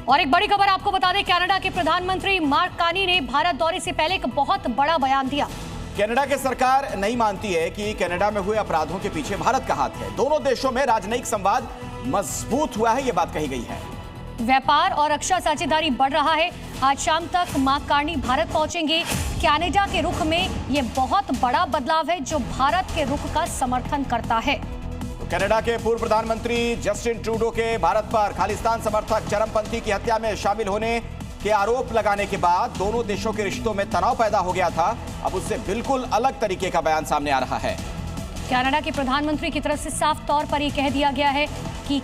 और एक बड़ी खबर आपको बता दें, कनाडा के प्रधानमंत्री मार्क कार्नी ने भारत दौरे से पहले एक बहुत बड़ा बयान दिया। कनाडा की सरकार नहीं मानती है कि कनाडा में हुए अपराधों के पीछे भारत का हाथ है। दोनों देशों में राजनयिक संवाद मजबूत हुआ है, यह बात कही गई है। व्यापार और रक्षा साझेदारी बढ़ रहा है। आज शाम तक मार्क कार्नी भारत पहुंचेंगे। कनाडा के रुख में यह बहुत बड़ा बदलाव है जो भारत के रुख का समर्थन करता है। कनाडा के पूर्व प्रधानमंत्री जस्टिन ट्रूडो के भारत पर खालिस्तान समर्थक चरमपंथी की हत्या में शामिल होने के आरोप लगाने के बाद दोनों देशों के रिश्तों में तनाव पैदा हो गया था। अब उससे बिल्कुल अलग तरीके का बयान सामने आ रहा है। कनाडा के प्रधानमंत्री की तरफ से साफ तौर पर यह कह दिया गया है कि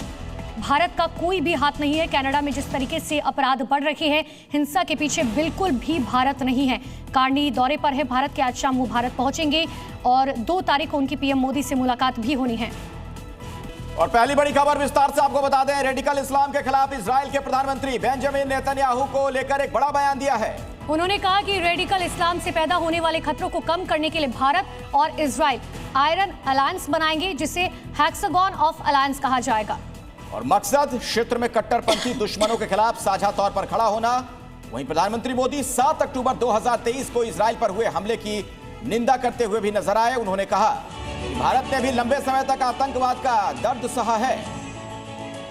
भारत का कोई भी हाथ नहीं है। कनाडा में जिस तरीके से अपराध बढ़ रहे हैं, हिंसा के पीछे बिल्कुल भी भारत नहीं है। कार्नी दौरे पर है भारत के। आज शाम वो भारत पहुंचेंगे और 2 तारीख को उनकी पीएम मोदी से मुलाकात भी होनी है। और पहली बड़ी खबर विस्तार से आपको बता दें, रेडिकल इस्लाम के खिलाफ इजराइल के प्रधानमंत्री बेंजामिन नेतन्याहू को लेकर एक बड़ा बयान दिया है। उन्होंने कहा कि रेडिकल इस्लाम से पैदा होने वाले खतरों को कम करने के लिए भारत और इजराइल आयरन अलायंस बनाएंगे, जिसे हेक्सागन ऑफ अलायंस कहा जाएगा। और मकसद क्षेत्र में कट्टरपंथी दुश्मनों के खिलाफ साझा तौर पर खड़ा होना। वहीं प्रधानमंत्री मोदी 7 अक्टूबर 2023 को इजराइल पर हुए हमले की निंदा करते हुए भी नजर आए। उन्होंने कहा कि भारत ने भी लंबे समय तक आतंकवाद का दर्द सहा है।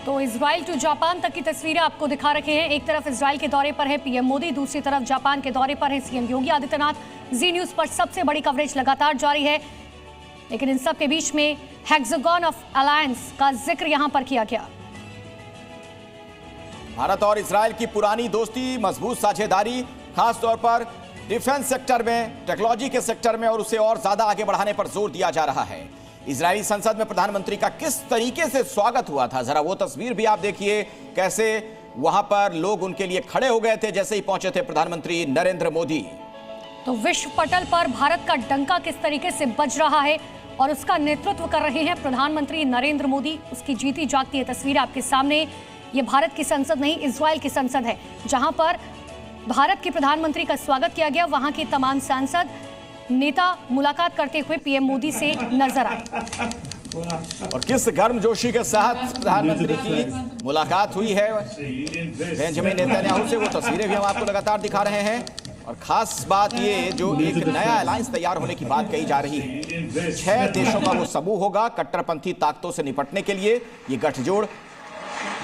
तो इजराइल टू जापान तक की तस्वीरें आपको दिखा रखे हैं। एक तरफ इजराइल के दौरे पर है पीएम मोदी, दूसरी तरफ जापान के दौरे पर है सीएम योगी आदित्यनाथ। जी न्यूज पर सबसे बड़ी कवरेज लगातार जारी है, लेकिन इन सब के बीच में हेक्सागन ऑफ अलायंस का जिक्र यहां पर किया गया। भारत और इजराइल की पुरानी दोस्ती, मजबूत साझेदारी, खासतौर पर डिफेंस सेक्टर में, टेक्नोलॉजी के सेक्टर में और उसे और ज्यादा आगे बढ़ाने पर जोर दिया जा रहा है। इजरायली संसद में प्रधानमंत्री का किस तरीके से स्वागत हुआ था, जरा वो तस्वीर भी आप देखिए। कैसे वहां पर लोग उनके लिए खड़े हो गए थे जैसे ही पहुंचे थे प्रधानमंत्री नरेंद्र मोदी। तो विश्व पटल पर भारत का डंका किस तरीके से बज रहा है और उसका नेतृत्व कर रहे हैं प्रधानमंत्री नरेंद्र मोदी। उसकी जीती जागती है तस्वीर आपके सामने। ये भारत की संसद नहीं, इजराइल की संसद है, जहां पर भारत के प्रधानमंत्री का स्वागत किया गया। वहां के तमाम सांसद नेता मुलाकात करते हुए पीएम मोदी से नजर आए। और किस गर्मजोशी के साथ प्रधानमंत्री की मुलाकात हुई है बेंजामिन नेतन्याहू से, वो तस्वीरें भी हम आपको लगातार दिखा रहे हैं। और खास बात ये, जो एक नया अलायंस तैयार होने की बात कही जा रही है, 6 देशों का वो समूह होगा कट्टरपंथी ताकतों से निपटने के लिए। ये गठजोड़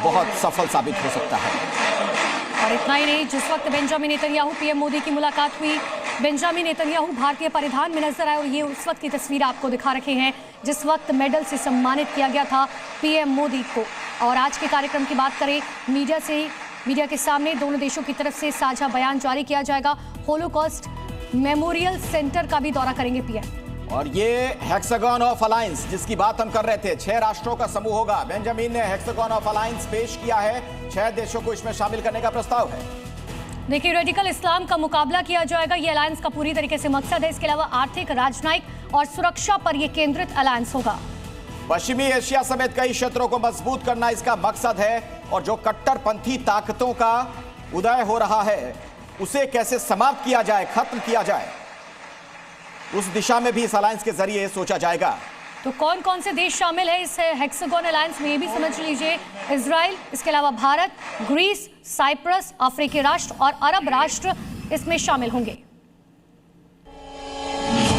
बहुत सफल साबित हो सकता है। और इतना ही नहीं, जिस वक्त बेंजामिन नेतन्याहू पीएम मोदी की मुलाकात हुई, बेंजामिन नेतन्याहू भारतीय परिधान में नजर आए। और ये उस वक्त की तस्वीर आपको दिखा रखे हैं जिस वक्त मेडल से सम्मानित किया गया था पीएम मोदी को। और आज के कार्यक्रम की बात करें, मीडिया के सामने दोनों देशों की तरफ से साझा बयान जारी किया जाएगा। होलोकॉस्ट मेमोरियल सेंटर का भी दौरा करेंगे पीएम। और ये हेक्सागन ऑफ अलायंस जिसकी बात हम कर रहे थे, 6 राष्ट्रों का समूह होगा। बेंजामिन ने हेक्सागन ऑफ अलायंस पेश किया है, 6 देशों को इसमें शामिल करने का प्रस्ताव है। देखिए, रेडिकल इस्लाम का मुकाबला किया जाएगा, ये अलायंस का पूरी तरीके से मकसद है। इसके अलावा आर्थिक, राजनयिक और सुरक्षा पर यह केंद्रित अलायंस होगा। पश्चिमी एशिया समेत कई क्षेत्रों को मजबूत करना इसका मकसद है। और जो कट्टरपंथी ताकतों का उदय हो रहा है, उसे कैसे समाप्त किया जाए, खत्म किया जाए, उस दिशा में भी इस अलायंस के जरिए सोचा जाएगा। तो कौन कौन से देश शामिल है इस हेक्सागन अलायंस में, ये भी समझ लीजिए। इजराइल, इसके अलावा भारत, ग्रीस, साइप्रस, अफ्रीकी राष्ट्र और अरब राष्ट्र इसमें शामिल होंगे।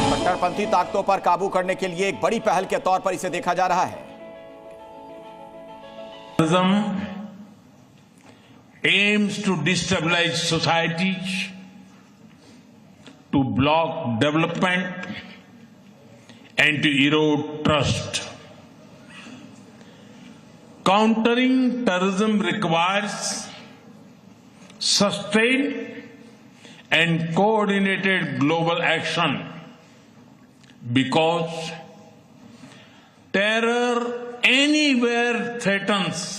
कट्टरपंथी ताकतों पर काबू करने के लिए एक बड़ी पहल के तौर पर इसे देखा जा रहा है। aims to destabilize societies, to block development and to erode trust. Countering terrorism requires sustained and coordinated global action because terror anywhere threatens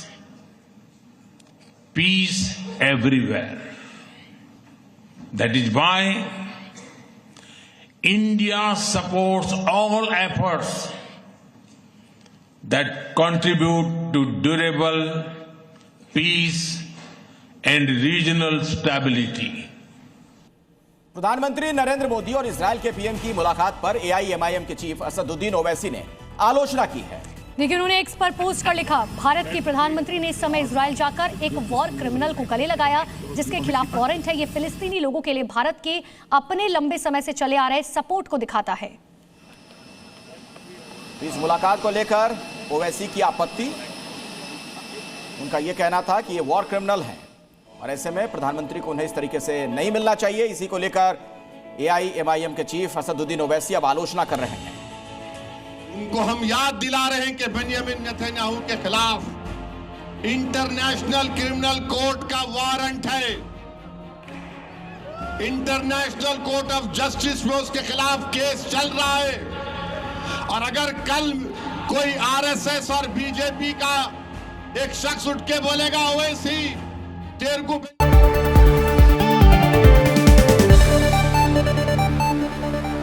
peace everywhere. That is why India supports all efforts that contribute to durable peace and regional stability. प्रधानमंत्री नरेंद्र मोदी और Israel के PM की मुलाकात पर AIMIM के chief Asaduddin Owaisi ने आलोचना की है। देखिए, उन्होंने एक्स पर पोस्ट कर लिखा, भारत के प्रधानमंत्री ने इस समय इजराइल जाकर एक वॉर क्रिमिनल को गले लगाया जिसके खिलाफ वारंट है। ये फिलिस्तीनी लोगों के लिए भारत के अपने लंबे समय से चले आ रहे सपोर्ट को दिखाता है। इस मुलाकात को लेकर ओवैसी की आपत्ति, उनका यह कहना था कि ये वॉर क्रिमिनल है और ऐसे में प्रधानमंत्री को उन्हें इस तरीके से नहीं मिलना चाहिए। इसी को लेकर एआईएमआईएम के चीफ असदुद्दीन ओवैसी अब आलोचना कर रहे हैं। उनको हम याद दिला रहे हैं कि बेंजामिन नेतन्याहू के खिलाफ इंटरनेशनल क्रिमिनल कोर्ट का वारंट है। इंटरनेशनल कोर्ट ऑफ जस्टिस में उसके खिलाफ केस चल रहा है और अगर कल कोई आरएसएस और बीजेपी का एक शख्स उठ के बोलेगा ओवैसी तेरे को